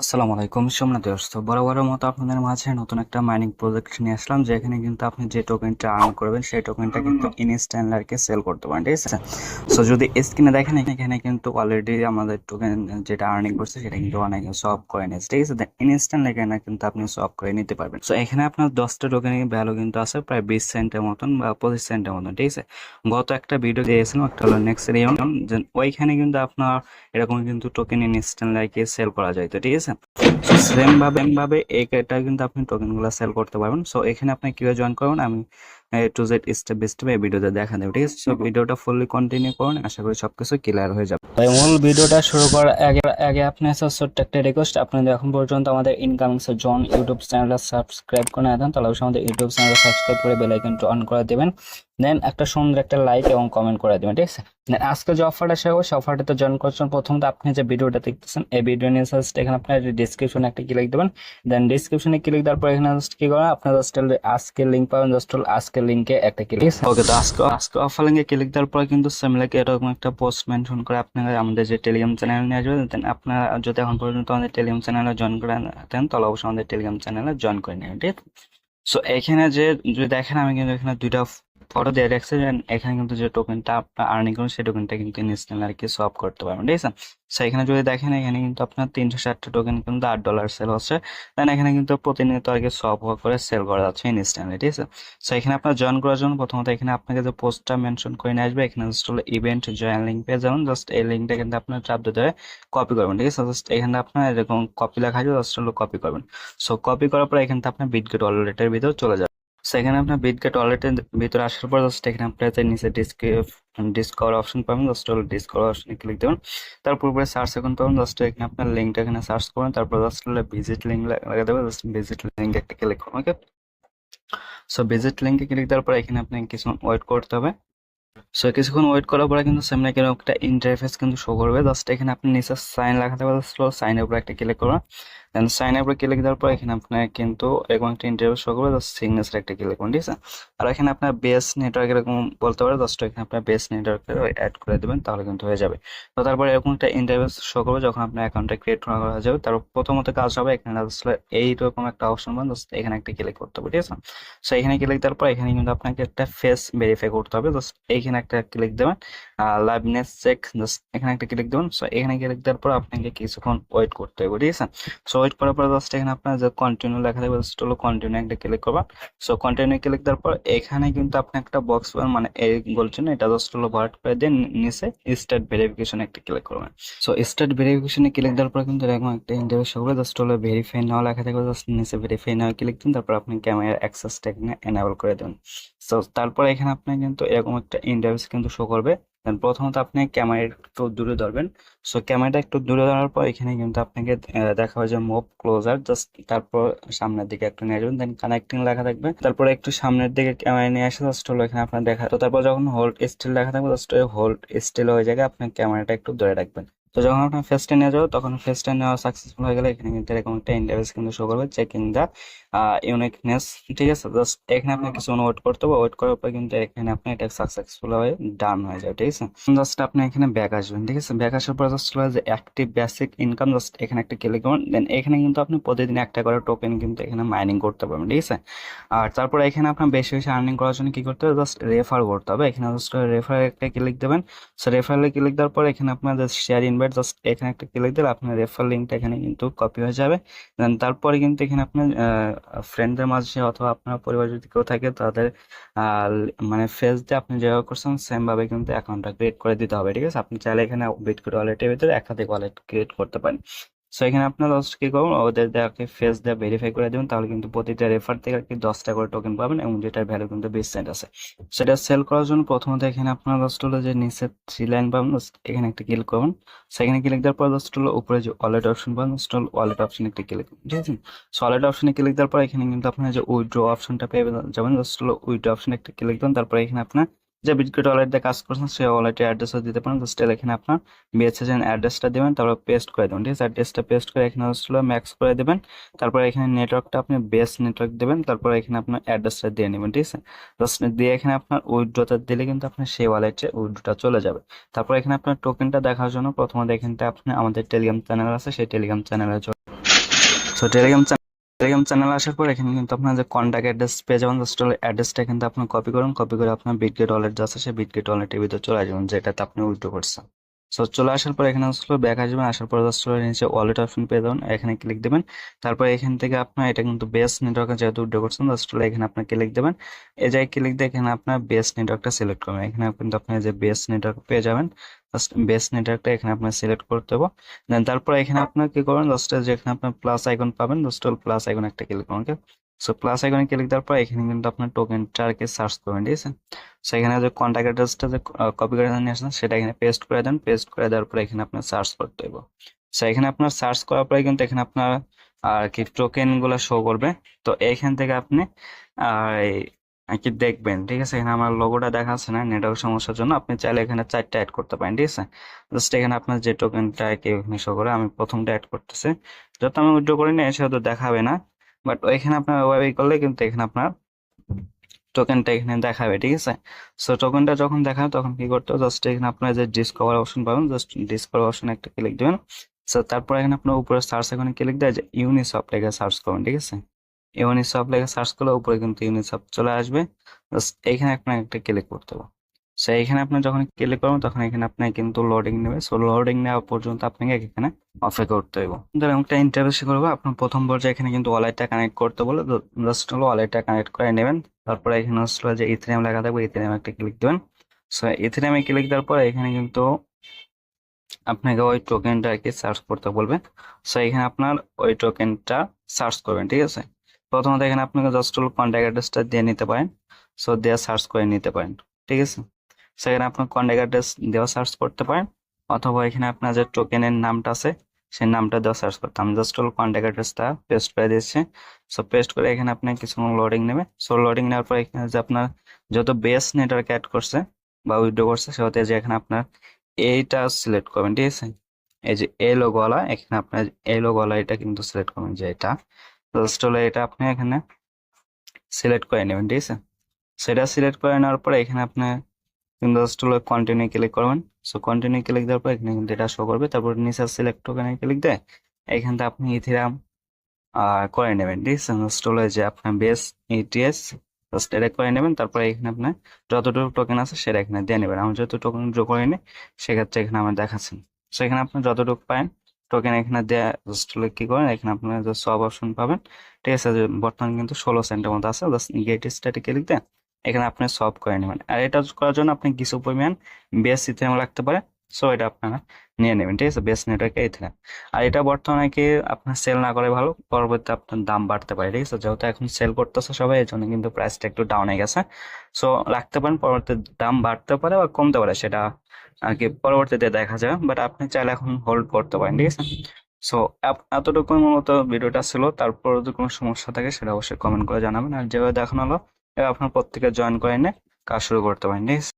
আসসালামু আলাইকুম সোমনাথ দোস্ত, বরাবরের মতো আপনাদের মাঝে নতুন একটা মাইনিং প্রজেক্ট নিয়ে আসলাম, যেখানে কিন্তু আপনি যে টোকেনটা আর্ন করবেন সেই টোকেনটা কিন্তু ইনস্ট্যান্টলারকে সেল করতে পারেন। ঠিক আছে, সো যদি স্ক্রিনে দেখেন এখানে কিন্তু অলরেডি আমাদের টোকেন যেটা আর্নিং করছে সেটা কিন্তু অনেক সব করে নিয়েছে। ঠিক আছে, ইনস্ট্যান্ট এখানে কিন্তু আপনি সব করে নিতে পারবেন। সো এখানে আপনার 10টা টোকেনের ভ্যালু কিন্তু আছে প্রায় 20 সেন্টের মতন বা 25 সেন্টের মতন। ঠিক আছে, গত একটা ভিডিও দিয়েছিলাম, একটা হলো নেক্সট রিয়ন, ওইখানে কিন্তু আপনার এরকম কিন্তু টোকেন ইনস্ট্যান্টলারকে সেল করা যায়। তো ঠিক আছে, সেম ভাবে এটা কিন্তু আপনি টোকেন গুলো সেল করতে পারবেন। সো এখানে আপনি কিভাবে জয়েন করবেন আমি to Z step by step এই ভিডিওতে দেখা দেবো। ঠিক আছে, সো ভিডিওটা ফুললি কন্টিনিউ করুন, আশা করি সবকিছু ক্লিয়ার হয়ে যাবে। তাই মূল ভিডিওটা শুরু করার আগে আপনার ছোট্ট একটা রিকোয়েস্ট, আপনাদের এখন পর্যন্ত আমাদের ইনকামিং জন ইউটিউব চ্যানেলটা সাবস্ক্রাইব করে না দেন তাহলে অবশ্যই আমাদের ইউটিউব চ্যানেলটা সাবস্ক্রাইব করে বেল আইকনটা অন করে দেবেন, দেন একটা সুন্দর একটা লাইক এবং কমেন্ট করে দেবেন। ঠিক আছে, আজকে যে অফারটা সেও সেই অফারটাতে জয়েন করছেন। প্রথমত আপনি যে ভিডিওটা দেখতেছেন এই ভিডিও নিয়ে জাস্ট এখানে আপনার ডিসক্রিপশনে একটা ক্লিক দেবেন, দেন ডিসক্রিপশনে ক্লিক দেওয়ার পর এখানে জাস্ট কি করেন আপনার জাস্ট আজকের লিঙ্ক পাবেন, জাস্ট আজকের লিঙ্কে একটা ক্লিক। ওকে, তো আজকে অফার লিঙ্কে ক্লিক দেওয়ার পর কিন্তু সেম লাইক এরকম একটা পোস্ট মেনশন করে আপনারা আমাদের যে টেলিগ্রাম চ্যানেল নিয়ে আসবেন। দেন আপনারা যদি এখন পর্যন্ত আমাদের টেলিগ্রাম চ্যানেলে জয়েন করে দেন তাহলে অবশ্যই আমাদের টেলিগ্রাম চ্যানেলে জয়েন করে নেবেন। ঠিক আছে, সো এখানে যে যদি দেখেন আমি কিন্তু এখানে দুইটা ফটো দিয়ে রাখছি, এখানে কিন্তু যে টোকেনটা আপনার আর্নিং করুন সেই টোকেনটা কিন্তু ইনস্ট্যান্ট আর কি সোয়াপ করতে পারবেন। ঠিক আছে, সো এখানে যদি দেখেন এখানে কিন্তু আপনার 360টা টোকেন কিন্তু $8 সেল হচ্ছে, দেন এখানে কিন্তু প্রতিনিয়ত আর কি সোয়াপ করে সেল করা যাচ্ছে ইনস্ট্যান্টলি। ঠিক আছে, সো এখানে আপনার জয়েন করার জন্য প্রথমত এখানে আপনাকে যে পোস্টটা মেনশন করে নিয়ে আসবে, এখানে জাস্ট হলো ইভেন্ট জয়েন লিঙ্ক পেয়ে যাবেন। জাস্ট এই লিঙ্কটা কিন্তু আপনার চাপ দিতে হবে, কপি করবেন। ঠিক আছে, জাস্ট এখানে আপনার এরকম কপি লেখা আছে, জাস্ট হলো কপি করবেন। সো কপি করার পর এখানে আপনার বিটগেট ওয়ালেটের ভিতর চলে যাবে। সেখানে আপনার বিটগেট ওয়ালেটের ভিতরে আসার পর জাস্ট এখানে আপনার নিচে ডিসকভার অপশন পাবেন, জাস্ট হলো ডিসকভার অপশনে ক্লিক দেবেন। তারপর উপরে সার্চ এখন পাবেন, জাস্ট এখানে আপনার লিঙ্কটা এখানে সার্চ করবেন, তারপর জাস্ট হলো ভিজিট লিঙ্ক লাগিয়ে দেবেন, জাস্ট ভিজিট লিঙ্ক একটা ক্লিক করুন। ওকে, সো ভিজিট লিঙ্কে ক্লিক দেওয়ার পর এখানে আপনি কিছু ওয়েট করতে হবে। সো কিছুক্ষণ ওয়েট করার পরে কিন্তু সামনে এরকম একটা ইন্টারফেস কিন্তু শো করবে। জাস্ট এখানে আপনি নিচে সাইন লেখাতে পারেন, সাইনের উপর একটা ক্লিক করবেন, দেন সাইনের উপর ক্লিক দেওয়ার পর এখানে আপনার কিন্তু এরকম একটা ইন্টারফেস শো করবে, জাস্ট সিগনেচার একটা ক্লিক করুন। ঠিক আছে, আর এখানে আপনার বেস নেটওয়ার্ক এরকম বলতে পারে, জাস্ট এখানে আপনার বেস নেটওয়ার্কের অ্যাড করে দেবেন তাহলে কিন্তু হয়ে যাবে। তো তারপরে এরকম একটা ইন্টারফেস শো করবে যখন আপনার অ্যাকাউন্টটা ক্রিয়েট করা হয়ে যাবে। তারপর প্রথমত কাজ হবে এখানে আসলে এইরকম একটা অপশন পাবেন, জাস্ট এখানে একটা ক্লিক করতে হবে। ঠিক আছে, সো এখানে ক্লিক দেওয়ার পর এখানে কিন্তু আপনাকে একটা ফেস ভেরিফাই করতে হবে, জাস্ট এইখানে একটা ক্লিক দেবেন, লাইভনেস চেক, জাস্ট এখানে একটা ক্লিক দেবেন। সো এখানে ক্লিক দেওয়ার পর আপনাকে কিছুক্ষণ ওয়েট করতে হবে। ঠিক আছে, সো ওয়েট করার পর জাস্ট এখানে আপনার যে কন্টিনিউ লেখা থাকবে জাস্ট হলো কন্টিনিউ একটা ক্লিক করবেন। সো কন্টিনিউ ক্লিক দেওয়ার পর এখানে কিন্তু আপনি একটা বক্স পাবেন, মানে এই বলছেন এটা জাস্ট হলো ভরাট করে দিয়ে নিচে স্টার্ট ভেরিফিকেশন একটা ক্লিক করবেন। সো স্টার্ট ভেরিফিকেশনে ক্লিক দেওয়ার পর কিন্তু এরকম একটা ইন্টারভিউ শো করবে, জাস্ট হলো ভেরিফাই নাও লেখা থাকবে, জাস্ট নিচে ভেরিফাই নাও ক্লিক দিন, তারপর আপনি ক্যামেরার অ্যাক্সেসটা এখানে এনাবল করে দেবেন। সো তারপর এখানে আপনি কিন্তু এরকম একটা ইন্টারভিউ কিন্তু শো করবে। দেন প্রথমত আপনি ক্যামেরা একটু দূরে ধরবেন। সো ক্যামেরাটা একটু দূরে ধরার পর এখানে কিন্তু আপনাকে দেখা হয় যে মুভ ক্লোজার, জাস্ট তারপর সামনের দিকে একটু নিয়ে যাবেন, দেন কানেক্টিং লেখা থাকবে, তারপর একটু সামনের দিকে ক্যামেরা নিয়ে আসে, জাস্ট হলো এখানে আপনার দেখা। তো তারপর যখন হোল্ড স্টিল লেখা থাকবে জাস্ট হোল্ড স্টিল হয়ে যায়, আপনার ক্যামেরাটা একটু ধরে রাখবেন। তো যখন আপনার ফেসটা নিয়ে যাবে তখন ফেসটা নেওয়া সাকসেসফুল হয়ে গেলে এখানে কিন্তু এরকম একটা ইন্টারফেস কিন্তু শো করবে, চেকিং দা ইউনিকনেস। ঠিক আছে, জাস্ট এখানে আপনি কিছু ওয়েট করতে হবে, ওয়েট করার পর কিন্তু এখানে আপনি এটা সাকসেসফুল হয়ে ডান হয়ে যাবে। ঠিক আছে, জাস্ট আপনি এখানে ব্যাক আসবেন। ঠিক আছে, ব্যাক আসার পর জাস্ট যে অ্যাক্টিভ বেসিক ইনকাম, জাস্ট এখানে একটা ক্লিক করুন, দেন এখানে কিন্তু আপনি প্রতিদিন একটা করে টোকেন কিন্তু এখানে মাইনিং করতে পারবেন। ঠিক আছে, আর তারপর এখানে আপনার বেশি বেশি আর্নিং করার জন্য কি করতে হবে, জাস্ট রেফার করতে হবে। এখানে জাস্ট রেফার একটা ক্লিক দেবেন। সো রেফারেলে ক্লিক দেওয়ার পর এখানে আপনার জাস্ট শেয়ার ইনভাইট, জাস্ট এখানে একটা ক্লিক দিলে আপনার রেফার লিঙ্কটা এখানে কিন্তু কপি হয়ে যাবে। দেন তারপরে কিন্তু এখানে আপনার ফ্রেন্ডদের মাঝে অথবা আপনার পরিবার যদি কেউ থাকে তাদের মানে ফেস দিয়ে আপনি যেভাবে করছেন সেম ভাবে কিন্তু অ্যাকাউন্টটা ক্রিয়েট করে দিতে হবে। ঠিক আছে, আপনি চাইলে এখানে বিটকয়েন ওয়ালেটের ভিতরে একাধিক ওয়ালেট ক্রিয়েট করতে পারেন। সো এখানে আপনার জাস্ট কি করবেন, ওদের দেওয়াকে ফেস দিয়ে ভেরিফাই করে দেবেন, তাহলে কিন্তু প্রতিটা রেফার থেকে আর কি 10টা করে টোকেন পাবেন এবং যেটার ভ্যালু কিন্তু 20 সেন্ট আছে। সেটা সেল করার জন্য প্রথমত এখানে আপনার জাস্ট হলো যে নিচে 3 লাইন পাবেন, just এখানে একটা ক্লিক করবেন। সেখানে ক্লিক দেওয়ার পর জাস্ট হলো উপরে যে ওয়ালেট অপশন পাবেন, জাস্ট হলো ওয়ালেট অপশনে একটা ক্লিক করুন। ঠিক আছে, সো ওয়ালেট অপশনে ক্লিক দেওয়ার পর এখানে কিন্তু আপনার যে উইথড্র অপশনটা পেয়ে যাবেন, জাস্ট হলো উইথড্র অপশনে একটা ক্লিক দেন। তারপর এখানে আপনার যে বিটকয়েন ওয়ালেট দিয়ে কাজ করছেন সেই ওয়ালেটের অ্যাড্রেসও দিতে পারেন, জাস্ট এখানে আপনার বিএসএসএন অ্যাড্রেসটা দেবেন, তারপর পেস্ট করে দেবেন। ঠিক আছে, অ্যাড্রেসটা পেস্ট করে এখানে জাস্ট হলো ম্যাক্স করে দেবেন। তারপর এখানে নেটওয়ার্কটা আপনি বেস নেটওয়ার্ক দেবেন, তারপর এখানে আপনার অ্যাড্রেসটা দিয়ে নেবেন। ঠিক আছে, জাস্ট দিয়ে এখানে আপনার উইথড্রটা দিলে কিন্তু আপনার সেই ওয়ালেটে উইথড্রটা চলে যাবে। তারপর এখানে আপনার টোকেনটা দেখার জন্য প্রথমত এখানটা আপনি আমাদের টেলিগ্রাম চ্যানেল আছে সেই টেলিগ্রাম চ্যানেলে সো টেলিগ্রাম চ্যানেল আসার পর এখানে কিন্তু আপনার যে কন্ট্যাক্ট অ্যাড্রেস পেয়ে যাবেন, জাস্ট অ্যাড্রেসটা কিন্তু আপনি কপি করুন, কপি করে আপনার বিটগেট ওয়ালেট যা আছে সেই বিটগেট ওয়ালেটের ভিতরে চলে আসবেন যেটাতে আপনি উইথড্র করছেন। সো চলে আসার পর এখানে আসলে ব্যাক আসবেন, আসার পর জাস্ট নিচে ওয়ালেট অপশন পেয়ে যাবেন, এখানে ক্লিক দেবেন। তারপর এখান থেকে আপনার এটা কিন্তু বেস নেটওয়ার্কে যেহেতু উইথড্র করছেন জাস্ট এখানে আপনি ক্লিক দেবেন। এই জায়গায় ক্লিক দিয়ে এখানে আপনার বেস নেটওয়ার্কটা সিলেক্ট করবেন, এখানে কিন্তু আপনি যে বেস নেটওয়ার্ক পেয়ে যাবেন, জাস্ট বেস নেটওয়ার্কটা এখানে আপনার সিলেক্ট করতে হবে। দেন তারপর এখানে আপনার কি করবেন, জাস্ট যেখানে আপনার প্লাস আইকন পাবেন জাস্ট প্লাস আইকন একটা ক্লিক করুন। ওকে, সো প্লাস আইকনে ক্লিক দেওয়ার পর এখানে কিন্তু আপনার টোকেনটাকে সার্চ করবেন, ঠিক আছে। সো এখানে যে কন্ট্যাক্ট অ্যাড্রেসটা যে কপি করে নিয়ে আসছেন সেটা এখানে পেস্ট করে দেন, পেস্ট করে দেওয়ার পর এখানে আপনার সার্চ করতে হবে। সো এখানে আপনার সার্চ করার পরে কিন্তু এখানে আপনার আর কি টোকেন গুলা শো করবে। তো এইখান থেকে আপনি আর আর কি দেখবেন, ঠিক আছে। এখানে আমার লোগোটা দেখা যাচ্ছে না নেটওয়ার্ক সমস্যার জন্য, আপনি চাইলে এখানে 4টা অ্যাড করতে পারেন, ঠিক আছে। জাস্ট এখানে আপনার যে টোকেনটা কি এখানে শো করে, আমি প্রথমটা অ্যাড করতেছি, যত আমি উইথড্র করি না এসে হয়তো দেখাবে না, বাট ওইখানে আপনার ওয়াই করলে কিন্তু এখানে আপনার টোকেনটা এখানে দেখাবে, ঠিক আছে। সো টোকেনটা যখন দেখাবে তখন কি করতে হবে, জাস্ট এখানে আপনার যে ডিসকভার অপশন পাবেন, জাস্ট ডিসকভার অপশন একটা ক্লিক দিবেন। সো তারপর এখানে আপনার উপরে সার্চ এখানে ক্লিক দেয় যে ইউনিসফট লেখা সার্চ করবেন, ঠিক আছে। ইউনিসফট লেখা সার্চ করলে উপরে কিন্তু ইউনিসফট চলে আসবে, জাস্ট এইখানে আপনার একটা ক্লিক করতে হবে। সো এখানে আপনি যখন ক্লিক করবেন তখন এখানে আপনার কিন্তু লোডিং নেবে, সো লোডিং নেওয়া পর্যন্ত আপনাকে এখানে অপেক্ষা করতে হবে। ধরুন একটা ইন্টারভিউ করবো, আপনার প্রথম পর্যায়ে এখানে কিন্তু ওয়ালেটটা কানেক্ট করতে বলে, জাস্ট হলো ওয়ালেটটা কানেক্ট করে নেবেন। তারপরে এখানে আসলে যে ইথেরিয়াম লেখা থাকবে ইথেরিয়াম একটা ক্লিক দেবেন। সো ইথেরিয়ামে ক্লিক দেওয়ার পর এখানে কিন্তু আপনাকে ওই টোকেনটা আর কি সার্চ করতে বলবে। সো এখানে আপনার ওই টোকেনটা সার্চ করবেন, ঠিক আছে। প্রথমত এখানে আপনাকে জাস্ট হলো কন্ট্যাক্ট অ্যাড্রেসটা দিয়ে নিতে পারেন, সো দিয়ে সার্চ করে নিতে পারেন, ঠিক আছে। সেখানে আপনার কন্ট্যাক্ট অ্যাড্রেস দেওয়া সার্চ করতে পারেন, অথবা এখানে আপনার যে টোকেনের নামটা আছে সেই নামটা দেওয়া সার্চ করতে, আমি জাস্ট হলো কন্ট্যাক্ট অ্যাড্রেসটা পেস্ট করে দিচ্ছি। সো পেস্ট করে এখানে আপনি কিছুক্ষণ লোডিং নেবে। সো লোডিং নেওয়ার পর এখানে যে আপনার যত বেস নেটওয়ার্ক অ্যাড করছে বা উইথড্র করছে সেটাতে যে এখানে আপনার এইটা সিলেক্ট করবেন, ঠিক আছে। এই যে এই লোগোওয়ালা, এখানে আপনার এই লোগোওয়ালা এটা কিন্তু সিলেক্ট করবেন, যে এটা জাস্ট হলো এটা আপনি এখানে সিলেক্ট করে নেবেন, ঠিক আছে। সেটা সিলেক্ট করে নেওয়ার পরে এখানে আপনি কিন্তু জাস্ট হলো কন্টিনিউ ক্লিক করবেন। সো কন্টিনিউ ক্লিক দেওয়ার পর এখানে কিন্তু এটা শো করবে, তারপর নিচে সিলেক্ট টোকেনে ক্লিক দেয় এখান থেকে আপনি ইথেরিয়াম করে নেবেন, ঠিক আছে। জাস্ট হলো যে আপনার বেস ইটিএস জাস্ট এটা করে নেবেন, তারপরে এখানে আপনার যতটুকু টোকেন আছে সেটা এখানে দিয়ে নেবেন। আমি যেহেতু টোকেন ড্র করে নিই সেক্ষেত্রে এখানে আমার দেখাচ্ছেন। সো এখানে আপনি যতটুকু পান টোকেন এখানে দেওয়া জাস্ট হলো কি করেন, এখানে আপনার যে সব অপশন পাবেন, ঠিক আছে। যে বর্তমানে কিন্তু 16 সেন্টের মতো আছে, জাস্ট গেট স্টার্টে ক্লিক দেন, এখানে আপনি সব করে নেবেন। আর এটা করার জন্য আপনি কিছু পরিমাণ বেস ইথেরিয়াম লাগতে পারে, সো এটা আপনারা নিয়ে নেবেন, ঠিক আছে, বেস নেটওয়ার্কে ইথেরিয়াম। আর এটা বর্তমানে কি আপনার সেল না করে ভালো, পরবর্তীতে আপনার দাম বাড়তে পারে, ঠিক আছে। যেহেতু এখন সেল করতেছে সবাই এই জন্য কিন্তু প্রাইসটা একটু ডাউন হয়ে গেছে। সো রাখতে পারেন, পরবর্তীতে দাম বাড়তে পারে বা কমতে পারে, সেটা আর কি পরবর্তীতে দেখা যাবে, বাট আপনি চাইলে এখন হোল্ড করতে পারেন, ঠিক আছে। সো এতটুকু মূলত ভিডিওটা ছিল। তারপর যদি কোনো সমস্যা থাকে সেটা অবশ্যই কমেন্ট করে জানাবেন। আর যেভাবে দেখানো হলো এবার আপনার প্রত্যেকে জয়েন করে নিয়ে কাজ শুরু করতে পারেন, ঠিক আছে।